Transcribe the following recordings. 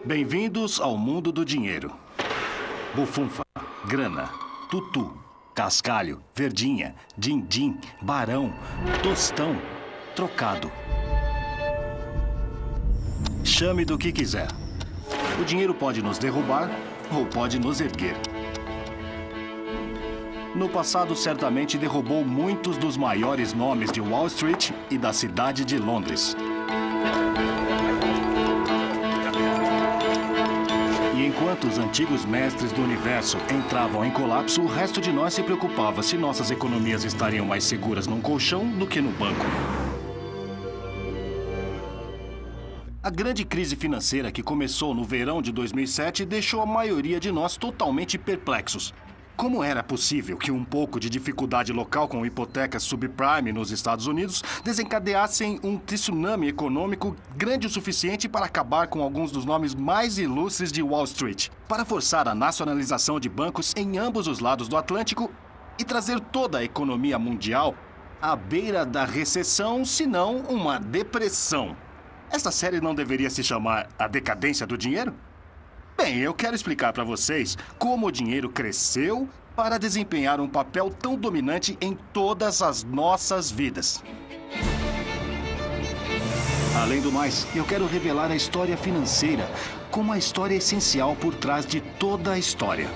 Bem-vindos ao mundo do dinheiro. Bufunfa, grana, tutu, cascalho, verdinha, din-din, barão, tostão, trocado. Chame do que quiser. O dinheiro pode nos derrubar ou pode nos erguer. No passado, certamente derrubou muitos dos maiores nomes de Wall Street e da cidade de Londres. E enquanto os antigos mestres do universo entravam em colapso, o resto de nós se preocupava se nossas economias estariam mais seguras num colchão do que no banco. A grande crise financeira que começou no verão de 2007 deixou a maioria de nós totalmente perplexos. Como era possível que um pouco de dificuldade local com hipotecas subprime nos Estados Unidos desencadeassem um tsunami econômico grande o suficiente para acabar com alguns dos nomes mais ilustres de Wall Street, para forçar a nacionalização de bancos em ambos os lados do Atlântico e trazer toda a economia mundial à beira da recessão, se não uma depressão? Esta série não deveria se chamar A Decadência do Dinheiro? Bem, eu quero explicar para vocês como o dinheiro cresceu para desempenhar um papel tão dominante em todas as nossas vidas. Além do mais, eu quero revelar a história financeira como a história essencial por trás de toda a história.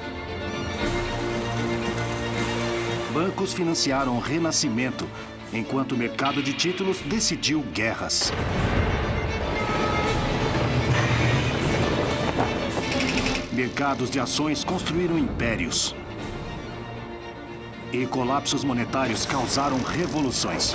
Bancos financiaram o renascimento, enquanto o mercado de títulos decidiu guerras. Mercados de ações construíram impérios. E colapsos monetários causaram revoluções.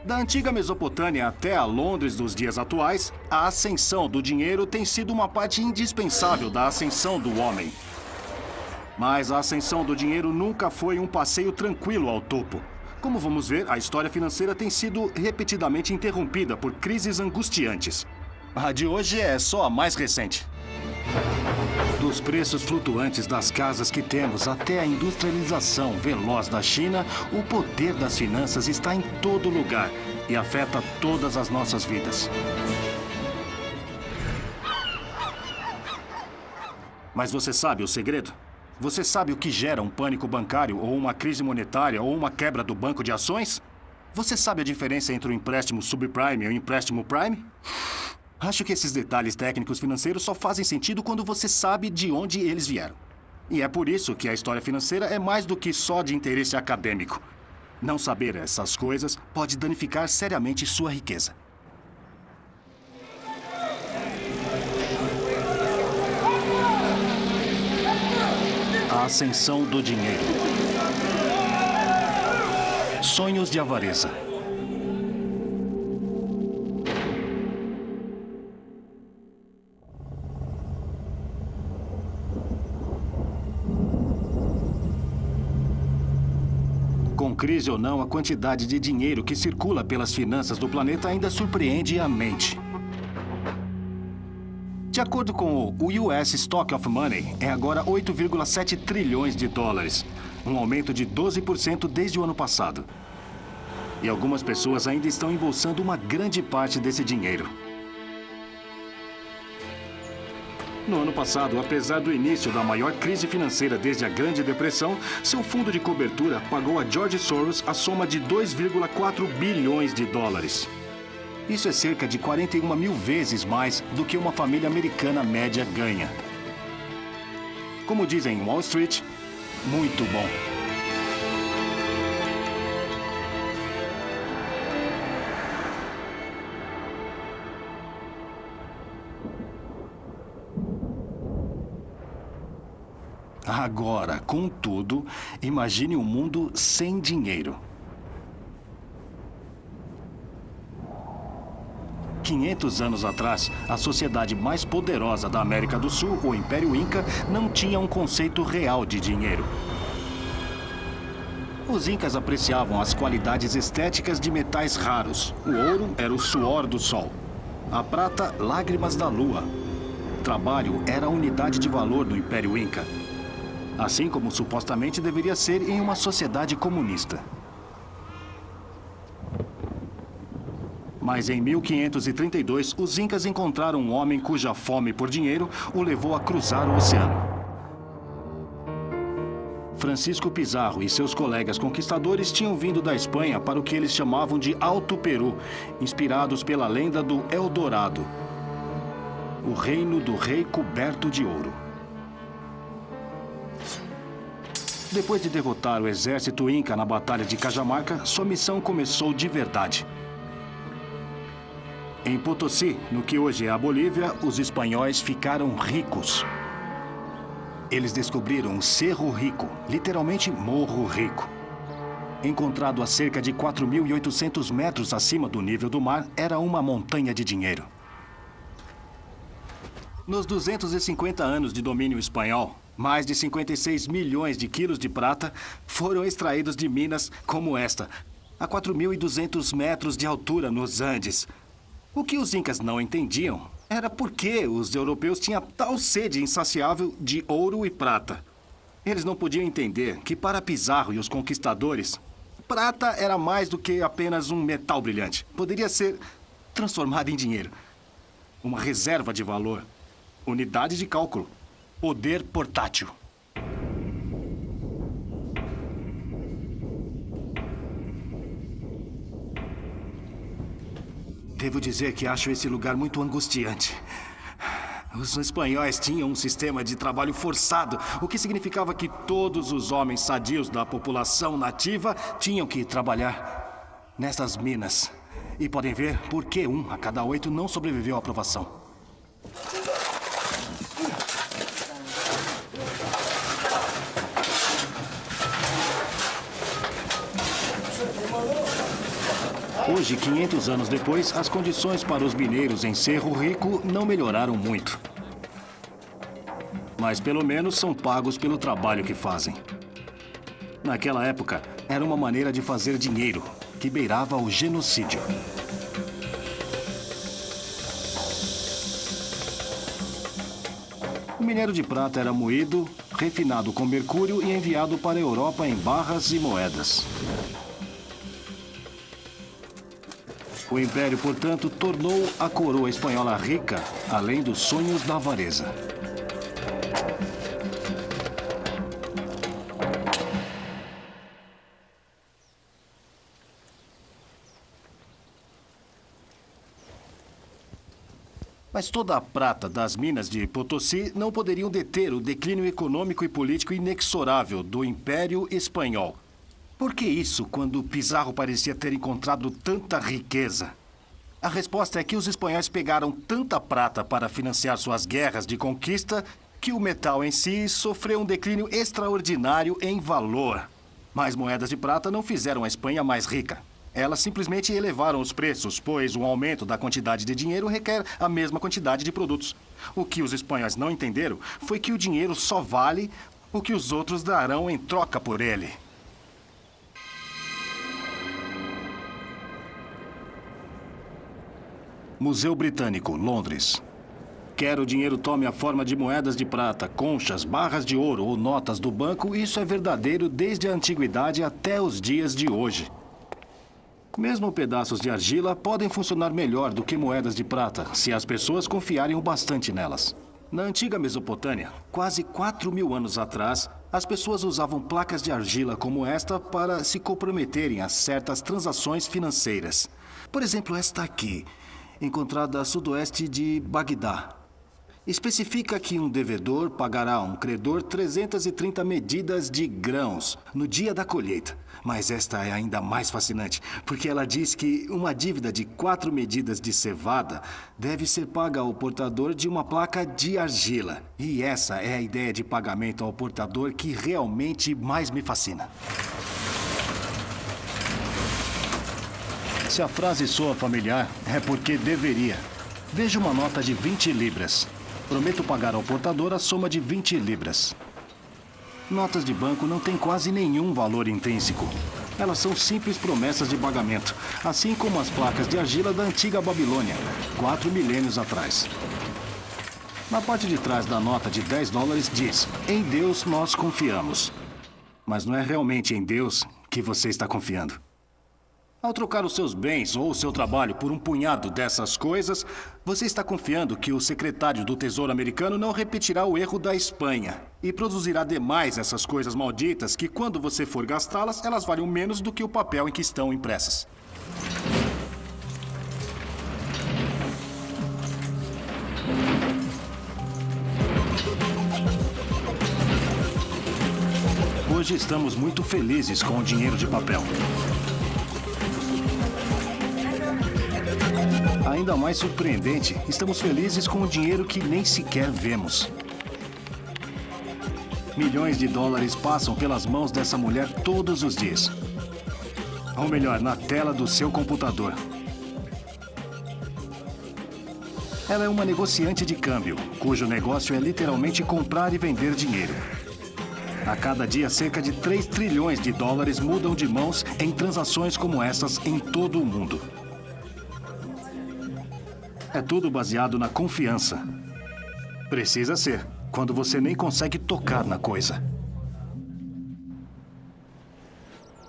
Da antiga Mesopotâmia até a Londres dos dias atuais, a ascensão do dinheiro tem sido uma parte indispensável da ascensão do homem. Mas a ascensão do dinheiro nunca foi um passeio tranquilo ao topo. Como vamos ver, a história financeira tem sido repetidamente interrompida por crises angustiantes. A de hoje é só a mais recente. Dos preços flutuantes das casas que temos até a industrialização veloz da China, o poder das finanças está em todo lugar e afeta todas as nossas vidas. Mas você sabe o segredo? Você sabe o que gera um pânico bancário ou uma crise monetária ou uma quebra do banco de ações? Você sabe a diferença entre o empréstimo subprime e o empréstimo prime? Acho que esses detalhes técnicos financeiros só fazem sentido quando você sabe de onde eles vieram. E é por isso que a história financeira é mais do que só de interesse acadêmico. Não saber essas coisas pode danificar seriamente sua riqueza. A ascensão do dinheiro. Sonhos de avareza. Com crise ou não, a quantidade de dinheiro que circula pelas finanças do planeta ainda surpreende a mente. De acordo com o US Stock of Money, é agora 8,7 trilhões de dólares, um aumento de 12% desde o ano passado. E algumas pessoas ainda estão embolsando uma grande parte desse dinheiro. No ano passado, apesar do início da maior crise financeira desde a Grande Depressão, seu fundo de cobertura pagou a George Soros a soma de 2,4 bilhões de dólares. Isso é cerca de 41 mil vezes mais do que uma família americana média ganha. Como dizem em Wall Street, muito bom. Agora, contudo, imagine um mundo sem dinheiro. 500 anos atrás, a sociedade mais poderosa da América do Sul, o Império Inca, não tinha um conceito real de dinheiro. Os incas apreciavam as qualidades estéticas de metais raros. O ouro era o suor do sol. A prata, lágrimas da lua. Trabalho era a unidade de valor do Império Inca. Assim como supostamente deveria ser em uma sociedade comunista. Mas em 1532, os incas encontraram um homem cuja fome por dinheiro o levou a cruzar o oceano. Francisco Pizarro e seus colegas conquistadores tinham vindo da Espanha para o que eles chamavam de Alto Peru, inspirados pela lenda do Eldorado, o reino do rei coberto de ouro. Depois de derrotar o exército inca na Batalha de Cajamarca, sua missão começou de verdade. Em Potosí, no que hoje é a Bolívia, os espanhóis ficaram ricos. Eles descobriram o Cerro Rico, literalmente Morro Rico. Encontrado a cerca de 4.800 metros acima do nível do mar, era uma montanha de dinheiro. Nos 250 anos de domínio espanhol, mais de 56 milhões de quilos de prata foram extraídos de minas como esta, a 4.200 metros de altura nos Andes. O que os incas não entendiam era por que os europeus tinham tal sede insaciável de ouro e prata. Eles não podiam entender que para Pizarro e os conquistadores, prata era mais do que apenas um metal brilhante. Poderia ser transformado em dinheiro. Uma reserva de valor. Unidade de cálculo. Poder portátil. Devo dizer que acho esse lugar muito angustiante. Os espanhóis tinham um sistema de trabalho forçado, o que significava que todos os homens sadios da população nativa tinham que trabalhar nessas minas. E podem ver por que 1 a cada 8 não sobreviveu à provação. Hoje, 500 anos depois, as condições para os mineiros em Cerro Rico não melhoraram muito. Mas pelo menos são pagos pelo trabalho que fazem. Naquela época, era uma maneira de fazer dinheiro, que beirava o genocídio. O minério de prata era moído, refinado com mercúrio e enviado para a Europa em barras e moedas. O Império, portanto, tornou a coroa espanhola rica, além dos sonhos da avareza. Mas toda a prata das minas de Potosí não poderiam deter o declínio econômico e político inexorável do Império Espanhol. Por que isso, quando Pizarro parecia ter encontrado tanta riqueza? A resposta é que os espanhóis pegaram tanta prata para financiar suas guerras de conquista que o metal em si sofreu um declínio extraordinário em valor. Mas moedas de prata não fizeram a Espanha mais rica. Elas simplesmente elevaram os preços, pois um aumento da quantidade de dinheiro requer a mesma quantidade de produtos. O que os espanhóis não entenderam foi que o dinheiro só vale o que os outros darão em troca por ele. Museu Britânico, Londres. Quer o dinheiro tome a forma de moedas de prata, conchas, barras de ouro ou notas do banco, isso é verdadeiro desde a antiguidade até os dias de hoje. Mesmo pedaços de argila podem funcionar melhor do que moedas de prata, se as pessoas confiarem o bastante nelas. Na antiga Mesopotâmia, quase 4.000 anos atrás, as pessoas usavam placas de argila como esta para se comprometerem a certas transações financeiras. Por exemplo, esta aqui, encontrada a sudoeste de Bagdá. Especifica que um devedor pagará a um credor 330 medidas de grãos no dia da colheita. Mas esta é ainda mais fascinante, porque ela diz que uma dívida de 4 medidas de cevada deve ser paga ao portador de uma placa de argila. E essa é a ideia de pagamento ao portador que realmente mais me fascina. Se a frase soa familiar, é porque deveria. Veja uma nota de 20 libras. Prometo pagar ao portador a soma de 20 libras. Notas de banco não têm quase nenhum valor intrínseco. Elas são simples promessas de pagamento, assim como as placas de argila da antiga Babilônia, 4 milênios atrás. Na parte de trás da nota de 10 dólares diz: "Em Deus nós confiamos." Mas não é realmente em Deus que você está confiando. Ao trocar os seus bens ou o seu trabalho por um punhado dessas coisas, você está confiando que o secretário do Tesouro americano não repetirá o erro da Espanha e produzirá demais essas coisas malditas que, quando você for gastá-las, elas valem menos do que o papel em que estão impressas. Hoje estamos muito felizes com o dinheiro de papel. Ainda mais surpreendente, estamos felizes com o dinheiro que nem sequer vemos. Milhões de dólares passam pelas mãos dessa mulher todos os dias. Ou melhor, na tela do seu computador. Ela é uma negociante de câmbio, cujo negócio é literalmente comprar e vender dinheiro. A cada dia, cerca de 3 trilhões de dólares mudam de mãos em transações como essas em todo o mundo. É tudo baseado na confiança. Precisa ser, quando você nem consegue tocar na coisa.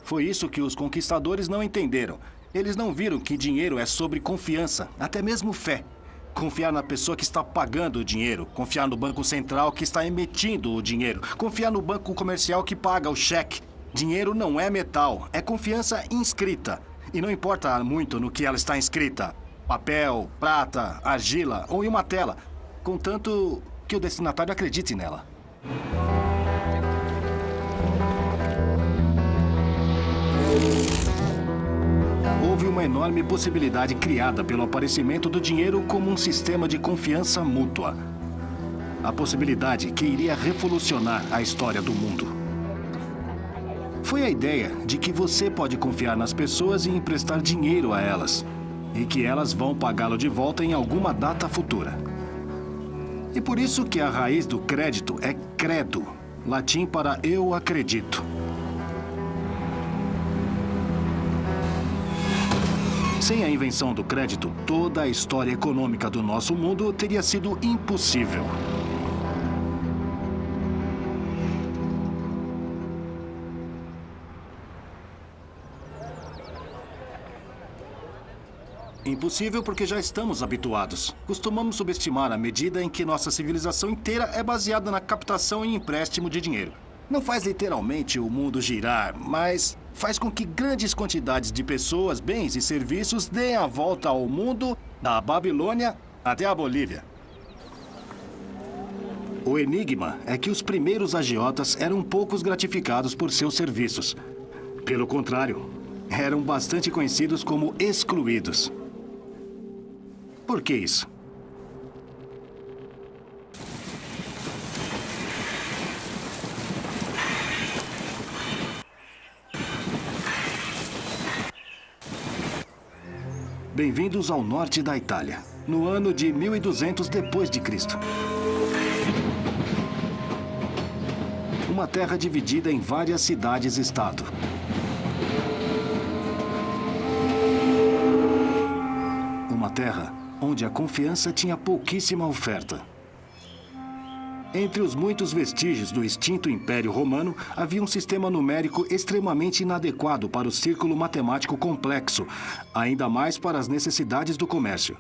Foi isso que os conquistadores não entenderam. Eles não viram que dinheiro é sobre confiança, até mesmo fé. Confiar na pessoa que está pagando o dinheiro. Confiar no banco central que está emitindo o dinheiro. Confiar no banco comercial que paga o cheque. Dinheiro não é metal, é confiança inscrita. E não importa muito no que ela está inscrita. Papel, prata, argila ou em uma tela. Contanto que o destinatário acredite nela. Houve uma enorme possibilidade criada pelo aparecimento do dinheiro como um sistema de confiança mútua. A possibilidade que iria revolucionar a história do mundo. Foi a ideia de que você pode confiar nas pessoas e emprestar dinheiro a elas, e que elas vão pagá-lo de volta em alguma data futura. E por isso que a raiz do crédito é credo, latim para eu acredito. Sem a invenção do crédito, toda a história econômica do nosso mundo teria sido impossível. Impossível porque já estamos habituados. Costumamos subestimar a medida em que nossa civilização inteira é baseada na captação e empréstimo de dinheiro. Não faz literalmente o mundo girar, mas faz com que grandes quantidades de pessoas, bens e serviços deem a volta ao mundo, da Babilônia até a Bolívia. O enigma é que os primeiros agiotas eram poucos gratificados por seus serviços. Pelo contrário, eram bastante conhecidos como excluídos. Por que isso? Bem-vindos ao norte da Itália, no ano de 1200 depois de Cristo. Uma terra dividida em várias cidades-estado. Uma terra onde a confiança tinha pouquíssima oferta. Entre os muitos vestígios do extinto Império Romano, havia um sistema numérico extremamente inadequado para o círculo matemático complexo, ainda mais para as necessidades do comércio.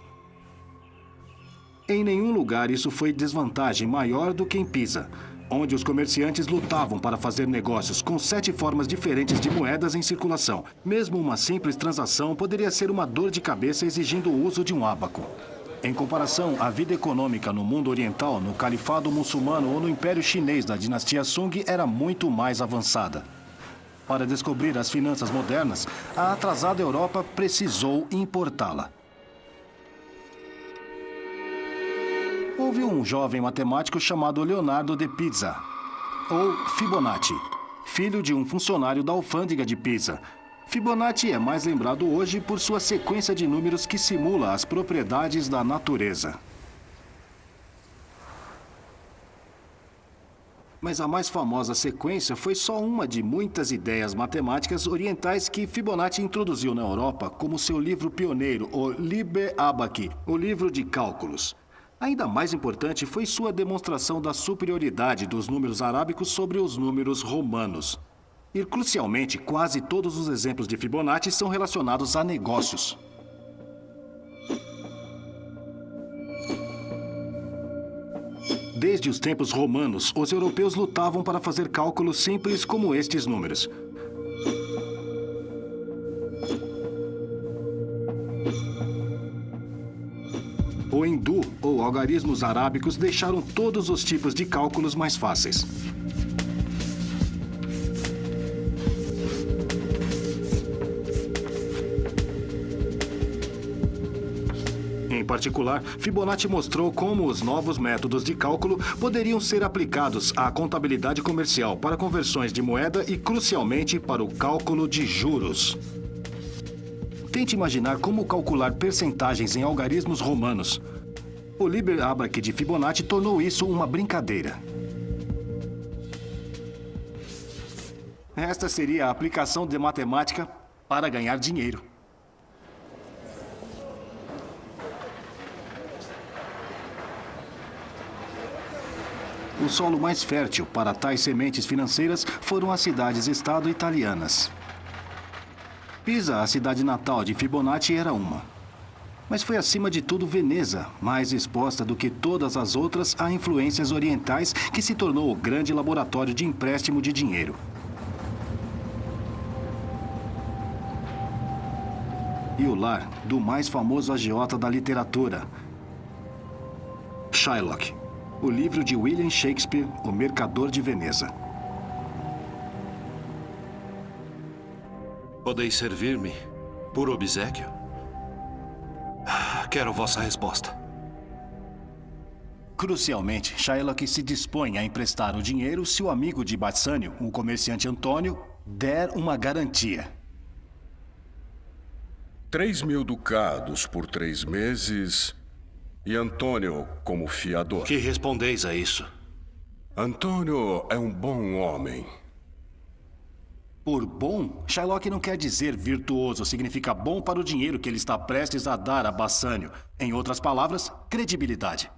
Em nenhum lugar isso foi desvantagem maior do que em Pisa, onde os comerciantes lutavam para fazer negócios com 7 formas diferentes de moedas em circulação. Mesmo uma simples transação poderia ser uma dor de cabeça exigindo o uso de um ábaco. Em comparação, a vida econômica no mundo oriental, no califado muçulmano ou no Império Chinês da dinastia Sung era muito mais avançada. Para descobrir as finanças modernas, a atrasada Europa precisou importá-la. Houve um jovem matemático chamado Leonardo de Pisa, ou Fibonacci, filho de um funcionário da alfândega de Pisa. Fibonacci é mais lembrado hoje por sua sequência de números que simula as propriedades da natureza. Mas a mais famosa sequência foi só uma de muitas ideias matemáticas orientais que Fibonacci introduziu na Europa como seu livro pioneiro, o Liber Abaci, o livro de cálculos. Ainda mais importante foi sua demonstração da superioridade dos números arábicos sobre os números romanos. E, crucialmente, quase todos os exemplos de Fibonacci são relacionados a negócios. Desde os tempos romanos, os europeus lutavam para fazer cálculos simples como estes números. O hindu ou algarismos arábicos deixaram todos os tipos de cálculos mais fáceis. Em particular, Fibonacci mostrou como os novos métodos de cálculo poderiam ser aplicados à contabilidade comercial para conversões de moeda e, crucialmente, para o cálculo de juros. Tente imaginar como calcular percentagens em algarismos romanos. O Liber Abaci de Fibonacci tornou isso uma brincadeira. Esta seria a aplicação de matemática para ganhar dinheiro. O solo mais fértil para tais sementes financeiras foram as cidades-estado italianas. Pisa, a cidade natal de Fibonacci, era uma. Mas foi acima de tudo Veneza, mais exposta do que todas as outras a influências orientais, que se tornou o grande laboratório de empréstimo de dinheiro. E o lar do mais famoso agiota da literatura, Shylock. O livro de William Shakespeare, O Mercador de Veneza. Podeis servir-me por obséquio? Quero vossa resposta. Crucialmente, Shylock se dispõe a emprestar o dinheiro se o amigo de Bassanio, o comerciante Antônio, der uma garantia. 3.000 ducados por 3 meses e Antônio como fiador. Que respondeis a isso? Antônio é um bom homem. Por bom, Shylock não quer dizer virtuoso, significa bom para o dinheiro que ele está prestes a dar a Bassanio. Em outras palavras, credibilidade.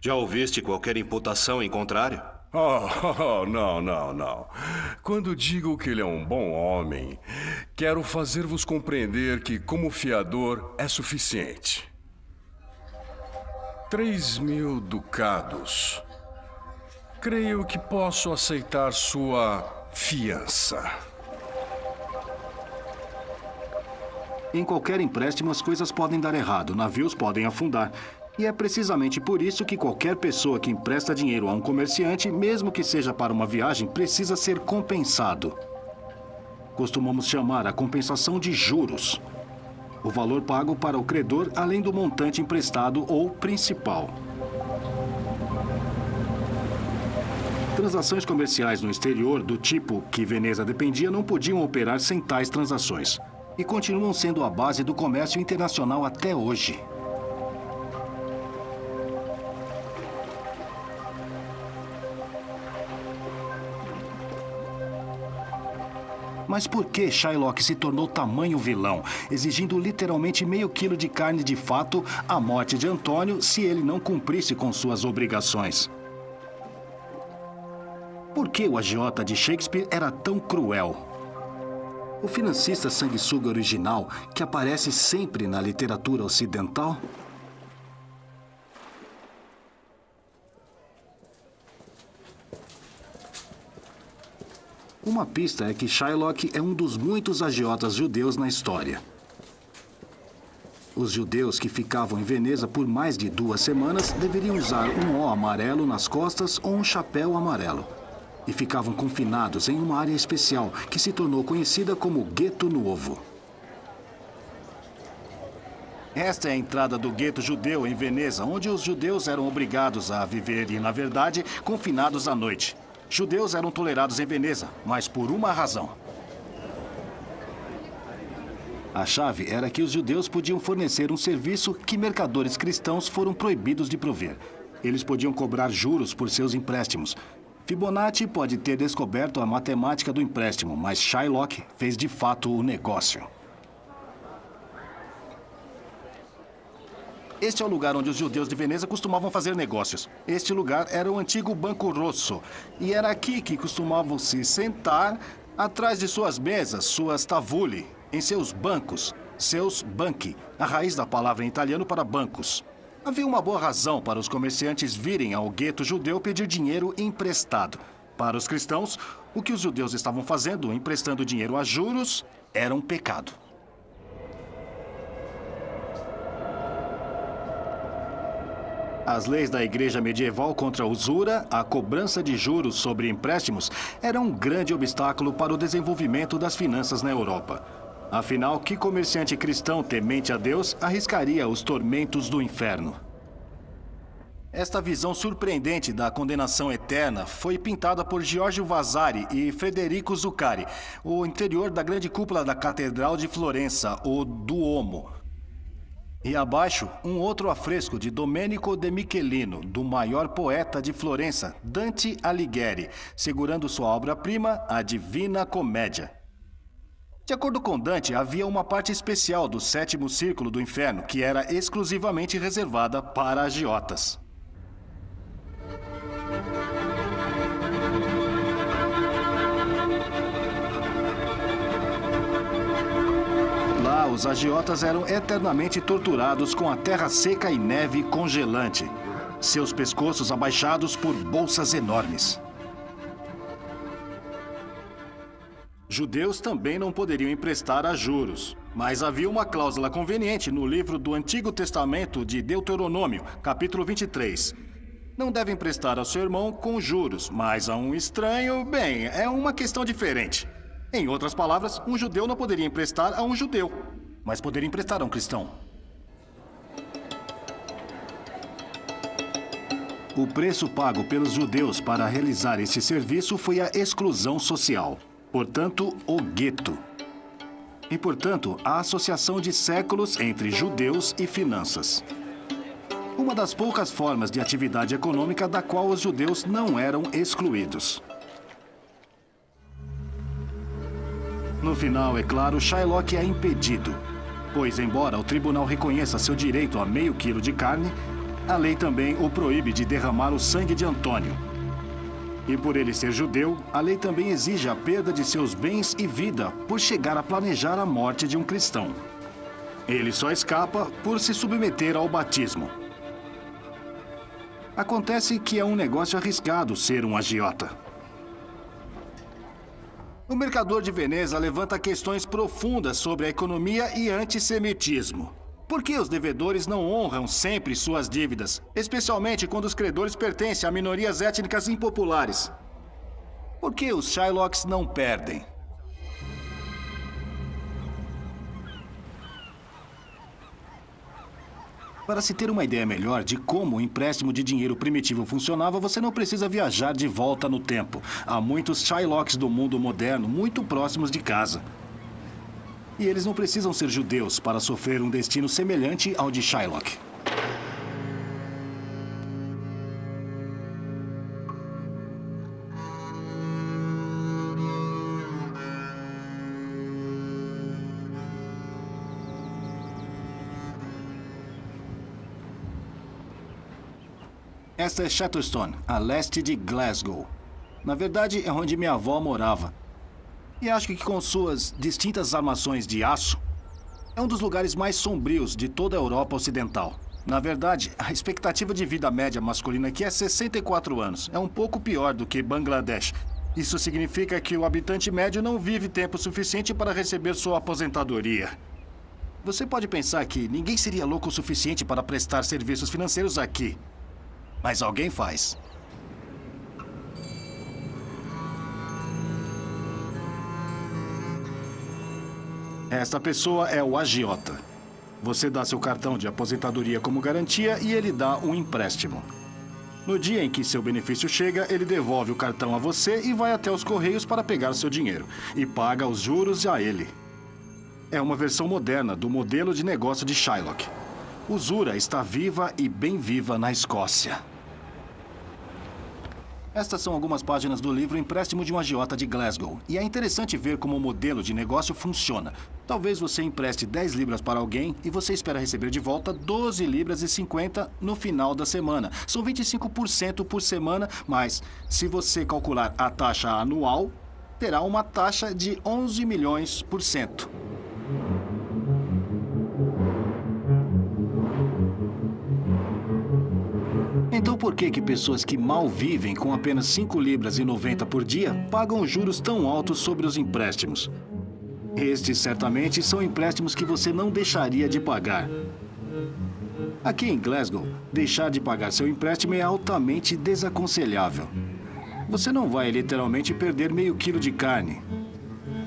Já ouviste qualquer imputação em contrário? Não. Quando digo que ele é um bom homem, quero fazer-vos compreender que, como fiador, é suficiente. 3.000 ducados. Creio que posso aceitar sua fiança. Em qualquer empréstimo, as coisas podem dar errado, navios podem afundar. E é precisamente por isso que qualquer pessoa que empresta dinheiro a um comerciante, mesmo que seja para uma viagem, precisa ser compensado. Costumamos chamar a compensação de juros. O valor pago para o credor, além do montante emprestado ou principal. Transações comerciais no exterior, do tipo que Veneza dependia, não podiam operar sem tais transações. E continuam sendo a base do comércio internacional até hoje. Mas por que Shylock se tornou tamanho vilão, exigindo literalmente meio quilo de carne de fato à morte de Antônio se ele não cumprisse com suas obrigações? Por que o agiota de Shakespeare era tão cruel? O financista sanguessuga original, que aparece sempre na literatura ocidental? Uma pista é que Shylock é um dos muitos agiotas judeus na história. Os judeus que ficavam em Veneza por mais de 2 semanas deveriam usar um O amarelo nas costas ou um chapéu amarelo. E ficavam confinados em uma área especial que se tornou conhecida como Gueto Novo. Esta é a entrada do gueto judeu em Veneza, onde os judeus eram obrigados a viver e, na verdade, confinados à noite. Judeus eram tolerados em Veneza, mas por uma razão. A chave era que os judeus podiam fornecer um serviço que mercadores cristãos foram proibidos de prover. Eles podiam cobrar juros por seus empréstimos. Fibonacci pode ter descoberto a matemática do empréstimo, mas Shylock fez de fato o negócio. Este é o lugar onde os judeus de Veneza costumavam fazer negócios. Este lugar era o antigo Banco Rosso. E era aqui que costumavam se sentar atrás de suas mesas, suas tavule, em seus bancos, seus banchi, a raiz da palavra em italiano para bancos. Havia uma boa razão para os comerciantes virem ao gueto judeu pedir dinheiro emprestado. Para os cristãos, o que os judeus estavam fazendo, emprestando dinheiro a juros, era um pecado. As leis da igreja medieval contra a usura, a cobrança de juros sobre empréstimos, eram um grande obstáculo para o desenvolvimento das finanças na Europa. Afinal, que comerciante cristão temente a Deus arriscaria os tormentos do inferno? Esta visão surpreendente da condenação eterna foi pintada por Giorgio Vasari e Federico Zuccari, o interior da grande cúpula da Catedral de Florença, o Duomo. E abaixo, um outro afresco de Domenico de Michelino, do maior poeta de Florença, Dante Alighieri, segurando sua obra-prima, a Divina Comédia. De acordo com Dante, havia uma parte especial do sétimo círculo do inferno que era exclusivamente reservada para agiotas. Lá, os agiotas eram eternamente torturados com a terra seca e neve congelante. Seus pescoços abaixados por bolsas enormes. Judeus também não poderiam emprestar a juros. Mas havia uma cláusula conveniente no livro do Antigo Testamento de Deuteronômio, capítulo 23. Não deve emprestar ao seu irmão com juros, mas a um estranho, bem, é uma questão diferente. Em outras palavras, um judeu não poderia emprestar a um judeu, mas poderia emprestar a um cristão. O preço pago pelos judeus para realizar esse serviço foi a exclusão social. Portanto, o gueto. E, portanto, a associação de séculos entre judeus e finanças. Uma das poucas formas de atividade econômica da qual os judeus não eram excluídos. No final, é claro, Shylock é impedido, pois, embora o tribunal reconheça seu direito a meio quilo de carne, a lei também o proíbe de derramar o sangue de Antônio. E por ele ser judeu, a lei também exige a perda de seus bens e vida por chegar a planejar a morte de um cristão. Ele só escapa por se submeter ao batismo. Acontece que é um negócio arriscado ser um agiota. O mercador de Veneza levanta questões profundas sobre a economia e antissemitismo. Por que os devedores não honram sempre suas dívidas, especialmente quando os credores pertencem a minorias étnicas impopulares? Por que os Shylocks não perdem? Para se ter uma ideia melhor de como o empréstimo de dinheiro primitivo funcionava, você não precisa viajar de volta no tempo. Há muitos Shylocks do mundo moderno muito próximos de casa. E eles não precisam ser judeus para sofrer um destino semelhante ao de Shylock. Esta é Shatterstone, a leste de Glasgow. Na verdade, é onde minha avó morava. E acho que com suas distintas armações de aço, é um dos lugares mais sombrios de toda a Europa Ocidental. Na verdade, a expectativa de vida média masculina aqui é 64 anos. É um pouco pior do que Bangladesh. Isso significa que o habitante médio não vive tempo suficiente para receber sua aposentadoria. Você pode pensar que ninguém seria louco o suficiente para prestar serviços financeiros aqui. Mas alguém faz. Esta pessoa é o agiota. Você dá seu cartão de aposentadoria como garantia e ele dá um empréstimo. No dia em que seu benefício chega, ele devolve o cartão a você e vai até os correios para pegar seu dinheiro. E paga os juros a ele. É uma versão moderna do modelo de negócio de Shylock. Usura está viva e bem viva na Escócia. Estas são algumas páginas do livro Empréstimo de um Agiota de Glasgow. E é interessante ver como o modelo de negócio funciona. Talvez você empreste 10 libras para alguém e você espera receber de volta 12 libras e 50 no final da semana. São 25% por semana, mas se você calcular a taxa anual, terá uma taxa de 11 milhões por cento. Então por que pessoas que mal vivem com apenas 5 libras e 90 por dia pagam juros tão altos sobre os empréstimos? Estes certamente são empréstimos que você não deixaria de pagar. Aqui em Glasgow, deixar de pagar seu empréstimo é altamente desaconselhável. Você não vai literalmente perder meio quilo de carne.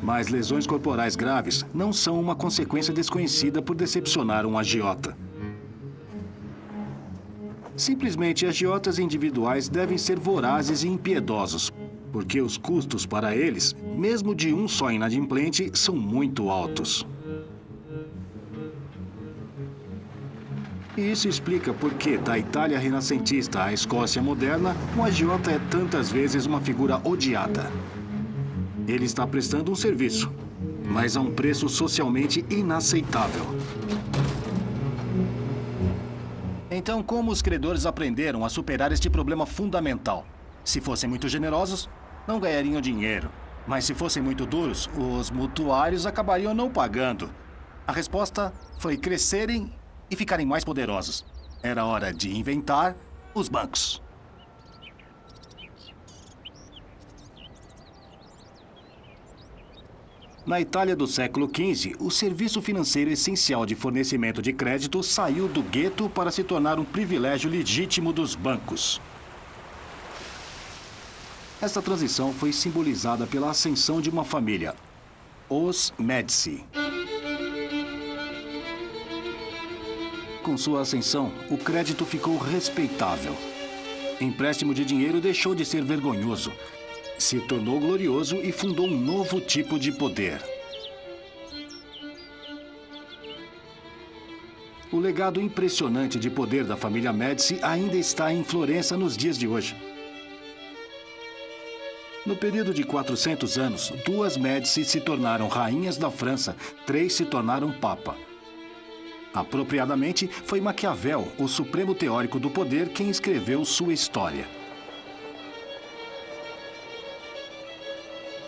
Mas lesões corporais graves não são uma consequência desconhecida por decepcionar um agiota. Simplesmente, agiotas individuais devem ser vorazes e impiedosos, porque os custos para eles, mesmo de um só inadimplente, são muito altos. E isso explica por que, da Itália renascentista à Escócia moderna, o agiota é tantas vezes uma figura odiada. Ele está prestando um serviço, mas a um preço socialmente inaceitável. Então, como os credores aprenderam a superar este problema fundamental? Se fossem muito generosos, não ganhariam dinheiro. Mas se fossem muito duros, os mutuários acabariam não pagando. A resposta foi crescerem e ficarem mais poderosos. Era hora de inventar os bancos. Na Itália do século XV, o serviço financeiro essencial de fornecimento de crédito saiu do gueto para se tornar um privilégio legítimo dos bancos. Esta transição foi simbolizada pela ascensão de uma família, os Médici. Com sua ascensão, o crédito ficou respeitável. Empréstimo de dinheiro deixou de ser vergonhoso. Se tornou glorioso e fundou um novo tipo de poder. O legado impressionante de poder da família Médici ainda está em Florença nos dias de hoje. No período de 400 anos, 2 Médici se tornaram rainhas da França, 3 se tornaram papa. Apropriadamente, foi Maquiavel, o supremo teórico do poder, quem escreveu sua história.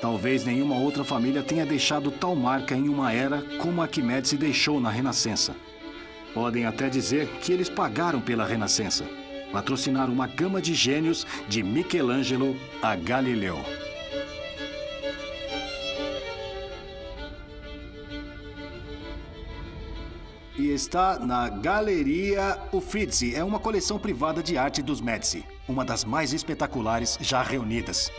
Talvez nenhuma outra família tenha deixado tal marca em uma era como a que Médici deixou na Renascença. Podem até dizer que eles pagaram pela Renascença. Patrocinaram uma gama de gênios de Michelangelo a Galileu. E está na Galeria Uffizi. É uma coleção privada de arte dos Médici, uma das mais espetaculares já reunidas.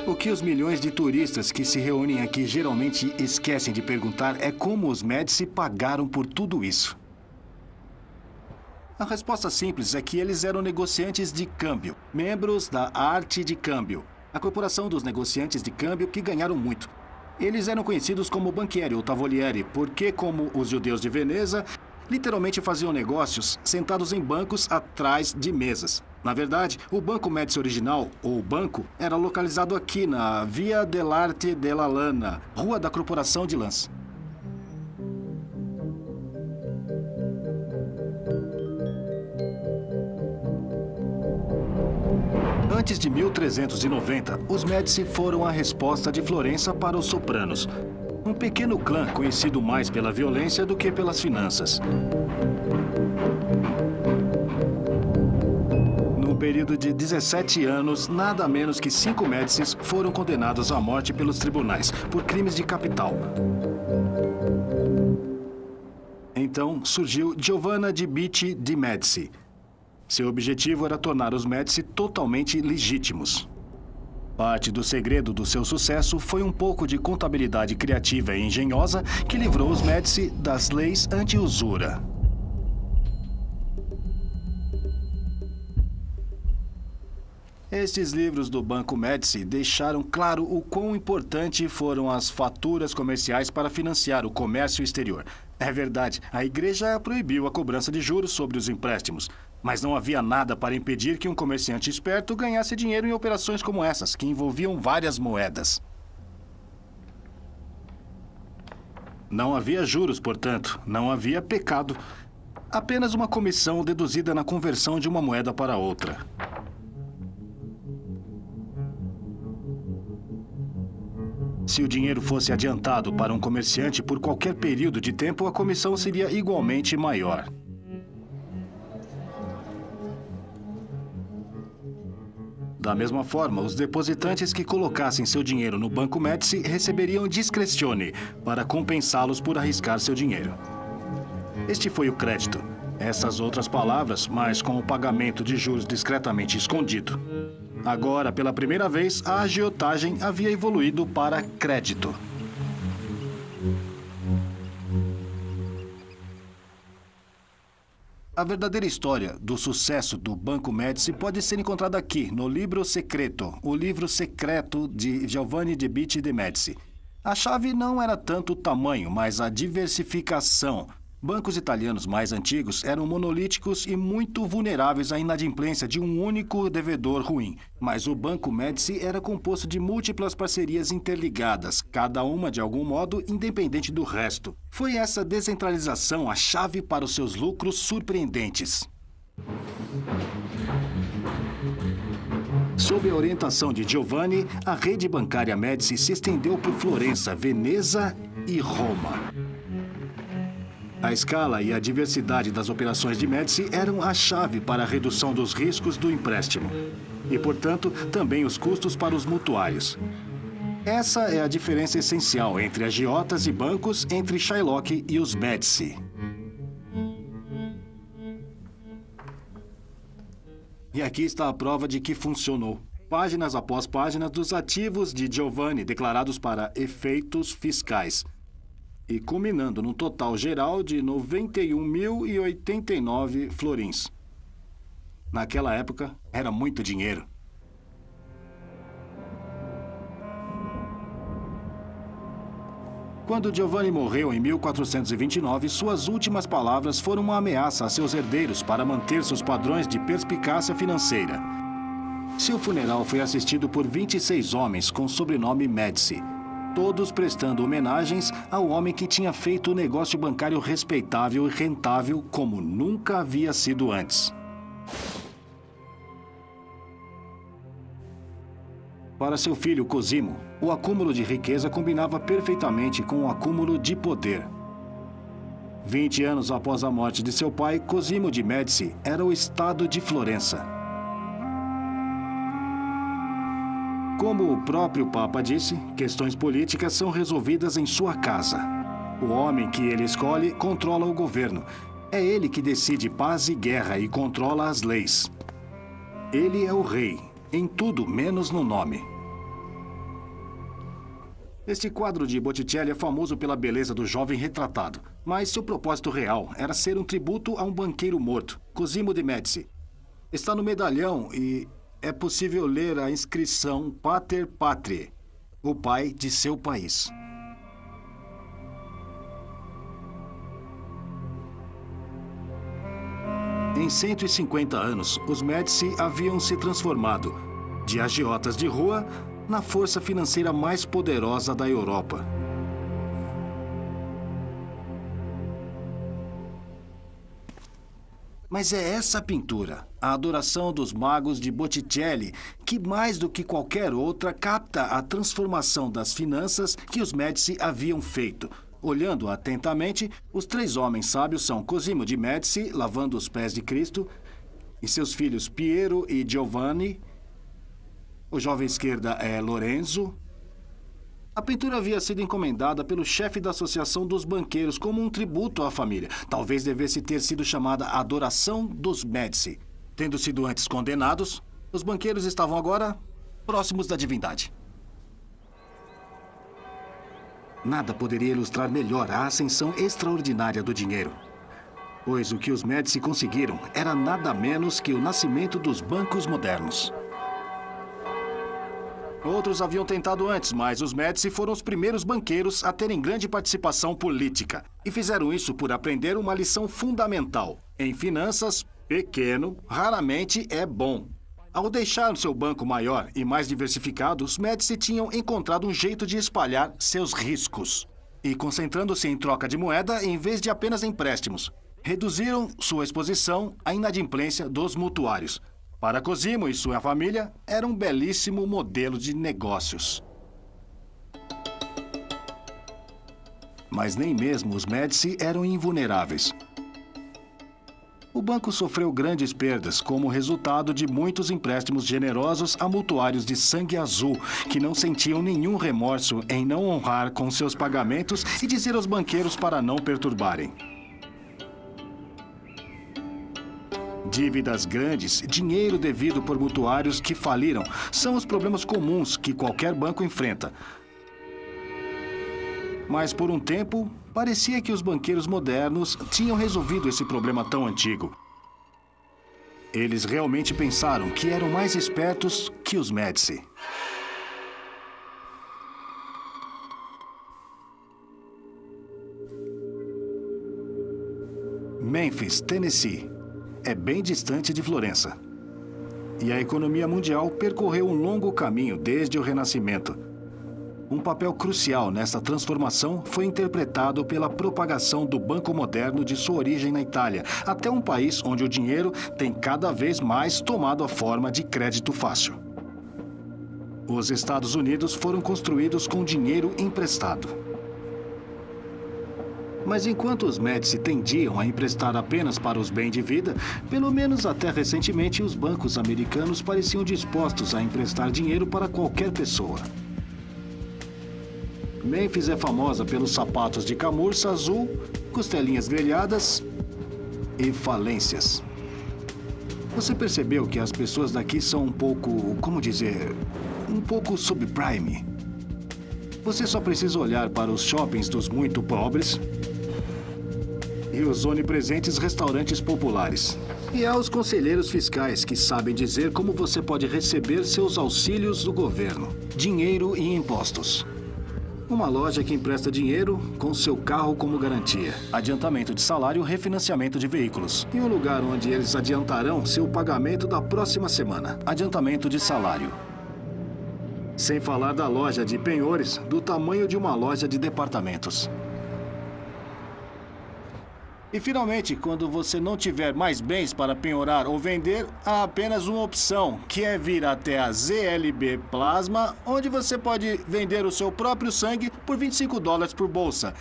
O que os milhões de turistas que se reúnem aqui geralmente esquecem de perguntar é como os Médici pagaram por tudo isso. A resposta simples é que eles eram negociantes de câmbio, membros da arte de câmbio, a corporação dos negociantes de câmbio que ganharam muito. Eles eram conhecidos como banchieri ou tavolieri, porque, como os judeus de Veneza, literalmente faziam negócios sentados em bancos atrás de mesas. Na verdade, o Banco Médici original, ou banco, era localizado aqui na Via dell'Arte della Lana, Rua da Corporação de Lãs. Antes de 1390, os Médici foram a resposta de Florença para os sopranos. Um pequeno clã conhecido mais pela violência do que pelas finanças. No período de 17 anos, nada menos que 5 Médicis foram condenados à morte pelos tribunais por crimes de capital. Então surgiu Giovanna di Bicci de Médici. Seu objetivo era tornar os Médici totalmente legítimos. Parte do segredo do seu sucesso foi um pouco de contabilidade criativa e engenhosa que livrou os Médici das leis anti-usura. Estes livros do Banco Médici deixaram claro o quão importante foram as faturas comerciais para financiar o comércio exterior. É verdade, a igreja proibiu a cobrança de juros sobre os empréstimos. Mas não havia nada para impedir que um comerciante esperto ganhasse dinheiro em operações como essas, que envolviam várias moedas. Não havia juros, portanto, não havia pecado. Apenas uma comissão deduzida na conversão de uma moeda para outra. Se o dinheiro fosse adiantado para um comerciante por qualquer período de tempo, a comissão seria igualmente maior. Da mesma forma, os depositantes que colocassem seu dinheiro no Banco Médici receberiam discretione para compensá-los por arriscar seu dinheiro. Este foi o crédito. Essas outras palavras, mas com o pagamento de juros discretamente escondido. Agora, pela primeira vez, a agiotagem havia evoluído para crédito. A verdadeira história do sucesso do Banco Médici pode ser encontrada aqui, no Libro Secreto, o livro secreto de Giovanni de Bitti de Médici. A chave não era tanto o tamanho, mas a diversificação. Bancos italianos mais antigos eram monolíticos e muito vulneráveis à inadimplência de um único devedor ruim. Mas o Banco Médici era composto de múltiplas parcerias interligadas, cada uma, de algum modo, independente do resto. Foi essa descentralização a chave para os seus lucros surpreendentes. Sob a orientação de Giovanni, a rede bancária Médici se estendeu por Florença, Veneza e Roma. A escala e a diversidade das operações de Médici eram a chave para a redução dos riscos do empréstimo. E, portanto, também os custos para os mutuários. Essa é a diferença essencial entre agiotas e bancos, entre Shylock e os Médici. E aqui está a prova de que funcionou. Páginas após páginas dos ativos de Giovanni declarados para efeitos fiscais. E culminando num total geral de 91.089 florins. Naquela época, era muito dinheiro. Quando Giovanni morreu em 1429, suas últimas palavras foram uma ameaça a seus herdeiros para manter seus padrões de perspicácia financeira. Seu funeral foi assistido por 26 homens com o sobrenome Médici. Todos prestando homenagens ao homem que tinha feito o negócio bancário respeitável e rentável como nunca havia sido antes. Para seu filho Cosimo, o acúmulo de riqueza combinava perfeitamente com o acúmulo de poder. 20 anos após a morte de seu pai, Cosimo de Médici era o estado de Florença. Como o próprio Papa disse, questões políticas são resolvidas em sua casa. O homem que ele escolhe controla o governo. É ele que decide paz e guerra e controla as leis. Ele é o rei, em tudo menos no nome. Este quadro de Botticelli é famoso pela beleza do jovem retratado, mas seu propósito real era ser um tributo a um banqueiro morto, Cosimo de Médici. Está no medalhão e é possível ler a inscrição Pater Patriae, o pai de seu país. Em 150 anos, os Médici haviam se transformado, de agiotas de rua, na força financeira mais poderosa da Europa. Mas é essa pintura, a Adoração dos Magos de Botticelli, que mais do que qualquer outra capta a transformação das finanças que os Médici haviam feito. Olhando atentamente, os três homens sábios são Cosimo de Médici, lavando os pés de Cristo, e seus filhos Piero e Giovanni. O jovem à esquerda é Lorenzo. A pintura havia sido encomendada pelo chefe da Associação dos Banqueiros como um tributo à família. Talvez devesse ter sido chamada Adoração dos Médici. Tendo sido antes condenados, os banqueiros estavam agora próximos da divindade. Nada poderia ilustrar melhor a ascensão extraordinária do dinheiro. Pois o que os Médici conseguiram era nada menos que o nascimento dos bancos modernos. Outros haviam tentado antes, mas os Médici foram os primeiros banqueiros a terem grande participação política. E fizeram isso por aprender uma lição fundamental. Em finanças, Pequeno raramente é bom. Ao deixar seu banco maior e mais diversificado, os Médici tinham encontrado um jeito de espalhar seus riscos. E concentrando-se em troca de moeda em vez de apenas empréstimos, reduziram sua exposição à inadimplência dos mutuários. Para Cosimo e sua família, era um belíssimo modelo de negócios. Mas nem mesmo os Médici eram invulneráveis. O banco sofreu grandes perdas como resultado de muitos empréstimos generosos a mutuários de sangue azul, que não sentiam nenhum remorso em não honrar com seus pagamentos e dizer aos banqueiros para não perturbarem. Dívidas grandes, dinheiro devido por mutuários que faliram, são os problemas comuns que qualquer banco enfrenta. Mas por um tempo, parecia que os banqueiros modernos tinham resolvido esse problema tão antigo. Eles realmente pensaram que eram mais espertos que os Médici. Memphis, Tennessee, é bem distante de Florença. E a economia mundial percorreu um longo caminho desde o Renascimento. Um papel crucial nessa transformação foi interpretado pela propagação do banco moderno de sua origem na Itália, até um país onde o dinheiro tem cada vez mais tomado a forma de crédito fácil. Os Estados Unidos foram construídos com dinheiro emprestado. Mas enquanto os Médici tendiam a emprestar apenas para os bens de vida, pelo menos até recentemente os bancos americanos pareciam dispostos a emprestar dinheiro para qualquer pessoa. Memphis é famosa pelos sapatos de camurça azul, costelinhas grelhadas e falências. Você percebeu que as pessoas daqui são um pouco, como dizer, um pouco subprime? Você só precisa olhar para os shoppings dos muito pobres e os onipresentes restaurantes populares. E aos conselheiros fiscais que sabem dizer como você pode receber seus auxílios do governo, dinheiro e impostos. Uma loja que empresta dinheiro com seu carro como garantia. Adiantamento de salário, refinanciamento de veículos. E um lugar onde eles adiantarão seu pagamento da próxima semana. Adiantamento de salário. Sem falar da loja de penhores do tamanho de uma loja de departamentos. E finalmente, quando você não tiver mais bens para penhorar ou vender, há apenas uma opção, que é vir até a ZLB Plasma, onde você pode vender o seu próprio sangue por $25 por bolsa.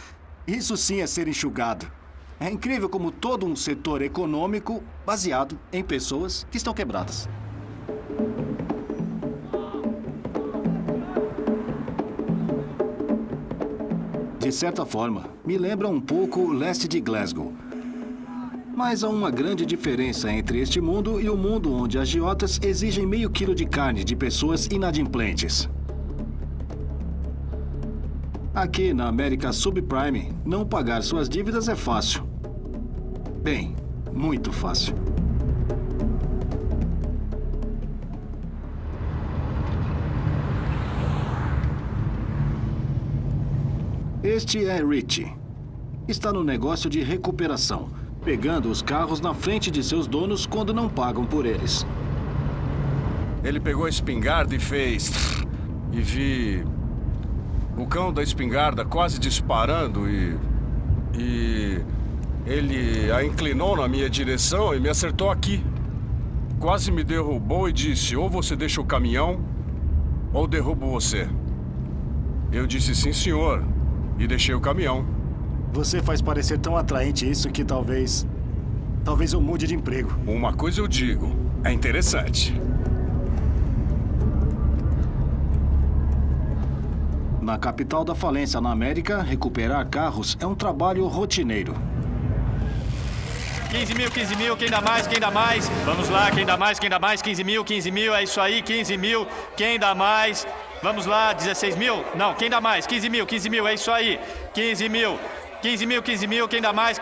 Isso sim é ser enxugado. É incrível como todo um setor econômico baseado em pessoas que estão quebradas. De certa forma, me lembra um pouco o leste de Glasgow. Mas há uma grande diferença entre este mundo e o mundo onde agiotas exigem meio quilo de carne de pessoas inadimplentes. Aqui na América Subprime, não pagar suas dívidas é fácil. Bem, muito fácil. Este é Richie. Está no negócio de recuperação, pegando os carros na frente de seus donos quando não pagam por eles. Ele pegou a espingarda e fez... E vi... o cão da espingarda quase disparando e... ele a inclinou na minha direção e me acertou aqui. Quase me derrubou e disse, ou você deixa o caminhão, ou derrubo você. Eu disse, sim, senhor, e deixei o caminhão. Você faz parecer tão atraente isso que talvez eu mude de emprego. Uma coisa eu digo, é interessante. Na capital da falência na América, recuperar carros é um trabalho rotineiro. 15 mil, 15 mil, quem dá mais, quem dá mais? Vamos lá, quem dá mais, 15 mil, é isso aí, 15 mil, quem dá mais? Vamos lá, 16 mil? Não, quem dá mais? 15 mil, é isso aí, 15 mil. 15 mil, quem dá mais,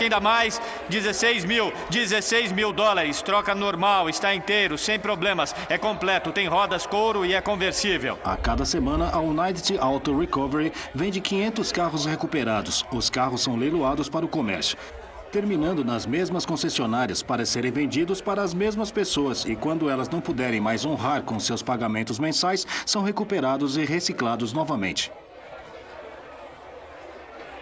16 mil dólares, troca normal, está inteiro, sem problemas, é completo, tem rodas couro e é conversível. A cada semana, a United Auto Recovery vende 500 carros recuperados. Os carros são leiloados para o comércio. terminando nas mesmas concessionárias para serem vendidos para as mesmas pessoas e quando elas não puderem mais honrar com seus pagamentos mensais, são recuperados e reciclados novamente.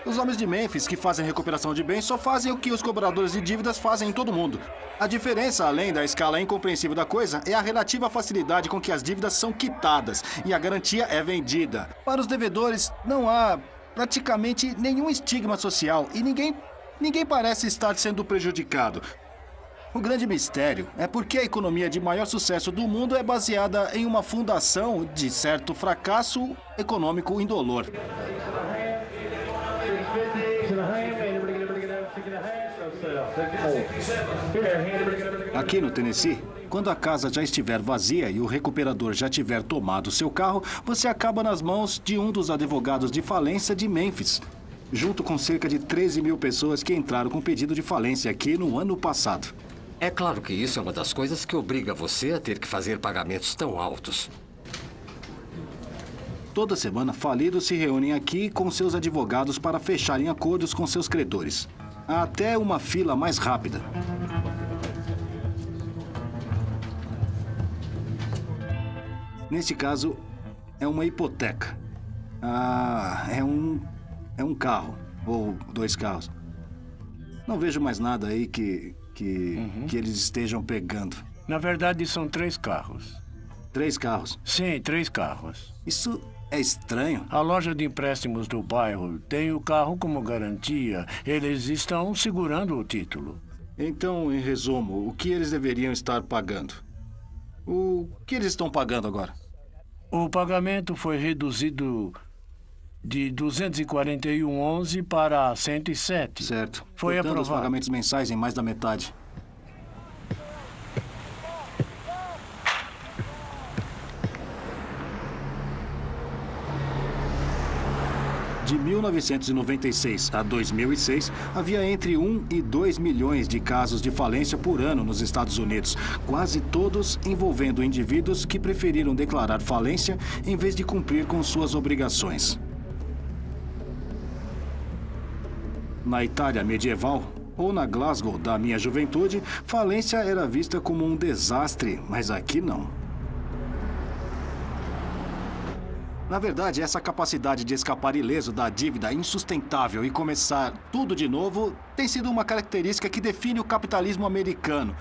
Os homens de Mênfis que fazem recuperação de bens só fazem o que os cobradores de dívidas fazem em todo mundo. A diferença, além da escala incompreensível da coisa, é a relativa facilidade com que as dívidas são quitadas e a garantia é vendida. Para os devedores, não há praticamente nenhum estigma social e ninguém parece estar sendo prejudicado. O grande mistério é porque a economia de maior sucesso do mundo é baseada em uma fundação de certo fracasso econômico indolor. Aqui no Tennessee, quando a casa já estiver vazia e o recuperador já tiver tomado seu carro, você acaba nas mãos de um dos advogados de falência de Mênfis, junto com cerca de 13 mil pessoas que entraram com pedido de falência aqui no ano passado. É claro que isso é uma das coisas que obriga você a ter que fazer pagamentos tão altos. Toda semana, falidos se reúnem aqui com seus advogados para fecharem acordos com seus credores. Há até uma fila mais rápida. Neste caso, é uma hipoteca. É um carro, ou 2 carros. Não vejo mais nada aí que eles estejam pegando. Na verdade, são 3 carros. 3 carros? Sim, 3 carros. Isso é estranho. A loja de empréstimos do bairro tem o carro como garantia. Eles estão segurando o título. Então, em resumo, o que eles deveriam estar pagando? O que eles estão pagando agora? O pagamento foi reduzido de 241,11 para 107. Certo. Foi Portanto, aprovado. Os pagamentos mensais em mais da metade. De 1996 a 2006, havia entre 1 e 2 milhões de casos de falência por ano nos Estados Unidos, quase todos envolvendo indivíduos que preferiram declarar falência em vez de cumprir com suas obrigações. Na Itália medieval, ou na Glasgow da minha juventude, falência era vista como um desastre, mas aqui não. Na verdade, essa capacidade de escapar ileso da dívida insustentável e começar tudo de novo tem sido uma característica que define o capitalismo americano.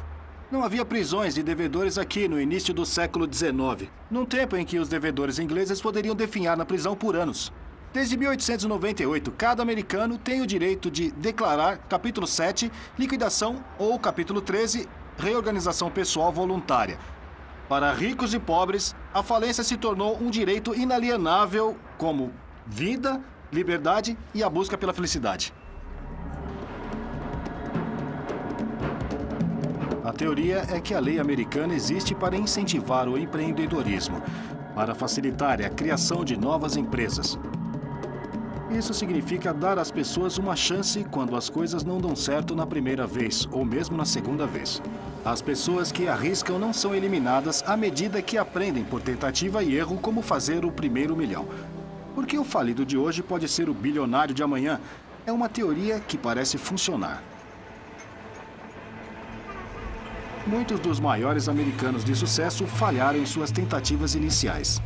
Não havia prisões de devedores aqui no início do século XIX, num tempo em que os devedores ingleses poderiam definhar na prisão por anos. Desde 1898, cada americano tem o direito de declarar capítulo 7, liquidação, ou capítulo 13, reorganização pessoal voluntária. Para ricos e pobres, a falência se tornou um direito inalienável como vida, liberdade e a busca pela felicidade. A teoria é que a lei americana existe para incentivar o empreendedorismo, para facilitar a criação de novas empresas. Isso significa dar às pessoas uma chance quando as coisas não dão certo na primeira vez, ou mesmo na segunda vez. As pessoas que arriscam não são eliminadas à medida que aprendem por tentativa e erro como fazer o primeiro milhão. Porque o falido de hoje pode ser o bilionário de amanhã é uma teoria que parece funcionar. Muitos dos maiores americanos de sucesso falharam em suas tentativas iniciais,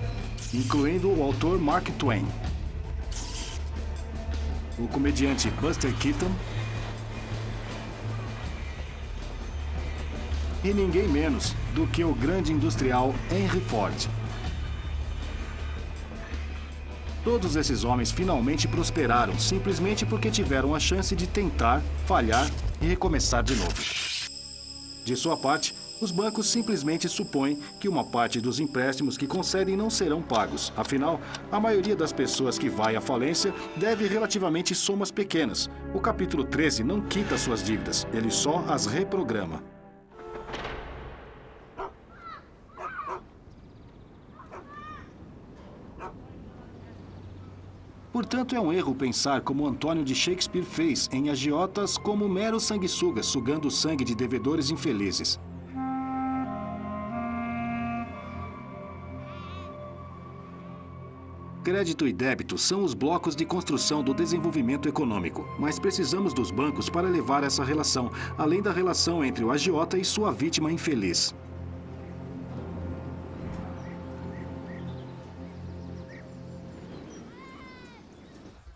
incluindo o autor Mark Twain, o comediante Buster Keaton e ninguém menos do que o grande industrial Henry Ford. Todos esses homens finalmente prosperaram simplesmente porque tiveram a chance de tentar, falhar e recomeçar de novo. De sua parte, os bancos simplesmente supõem que uma parte dos empréstimos que concedem não serão pagos. Afinal, a maioria das pessoas que vai à falência deve relativamente somas pequenas. O capítulo 13 não quita suas dívidas, ele só as reprograma. Portanto, é um erro pensar como Antônio de Shakespeare fez em Agiotas como meros sanguessugas sugando o sangue de devedores infelizes. Crédito e débito são os blocos de construção do desenvolvimento econômico, mas precisamos dos bancos para levar essa relação, além da relação entre o agiota e sua vítima infeliz.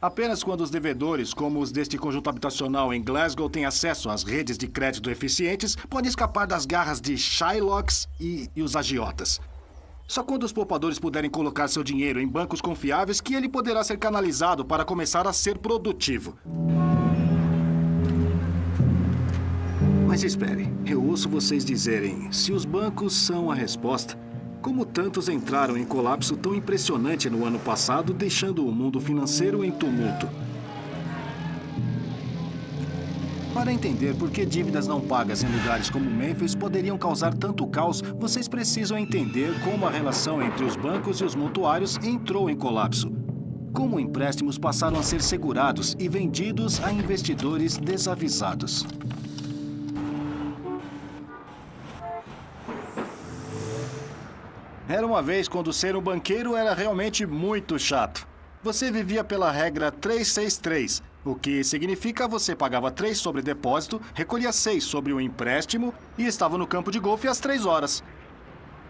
Apenas quando os devedores, como os deste conjunto habitacional em Glasgow, têm acesso às redes de crédito eficientes, podem escapar das garras de Shylocks e os agiotas. Só quando os poupadores puderem colocar seu dinheiro em bancos confiáveis que ele poderá ser canalizado para começar a ser produtivo. Mas espere, eu ouço vocês dizerem, se os bancos são a resposta, como tantos entraram em colapso tão impressionante no ano passado, deixando o mundo financeiro em tumulto? Para entender por que dívidas não pagas em lugares como Memphis poderiam causar tanto caos, vocês precisam entender como a relação entre os bancos e os mutuários entrou em colapso. Como empréstimos passaram a ser segurados e vendidos a investidores desavisados. Era uma vez quando ser um banqueiro era realmente muito chato. Você vivia pela regra 363, o que significa você pagava 3 sobre depósito, recolhia 6 sobre o empréstimo e estava no campo de golfe às 3 horas.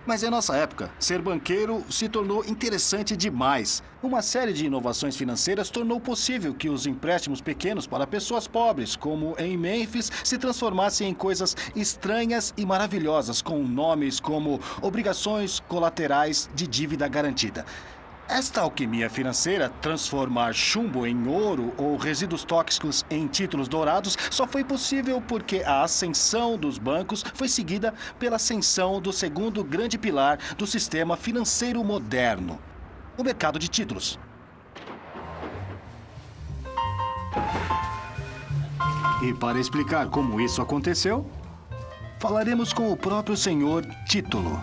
Mas em nossa época, ser banqueiro se tornou interessante demais. Uma série de inovações financeiras tornou possível que os empréstimos pequenos para pessoas pobres, como em Memphis, se transformassem em coisas estranhas e maravilhosas, com nomes como obrigações colaterais de dívida garantida. Esta alquimia financeira, transformar chumbo em ouro ou resíduos tóxicos em títulos dourados, só foi possível porque a ascensão dos bancos foi seguida pela ascensão do segundo grande pilar do sistema financeiro moderno, o mercado de títulos. E para explicar como isso aconteceu, falaremos com o próprio senhor Título.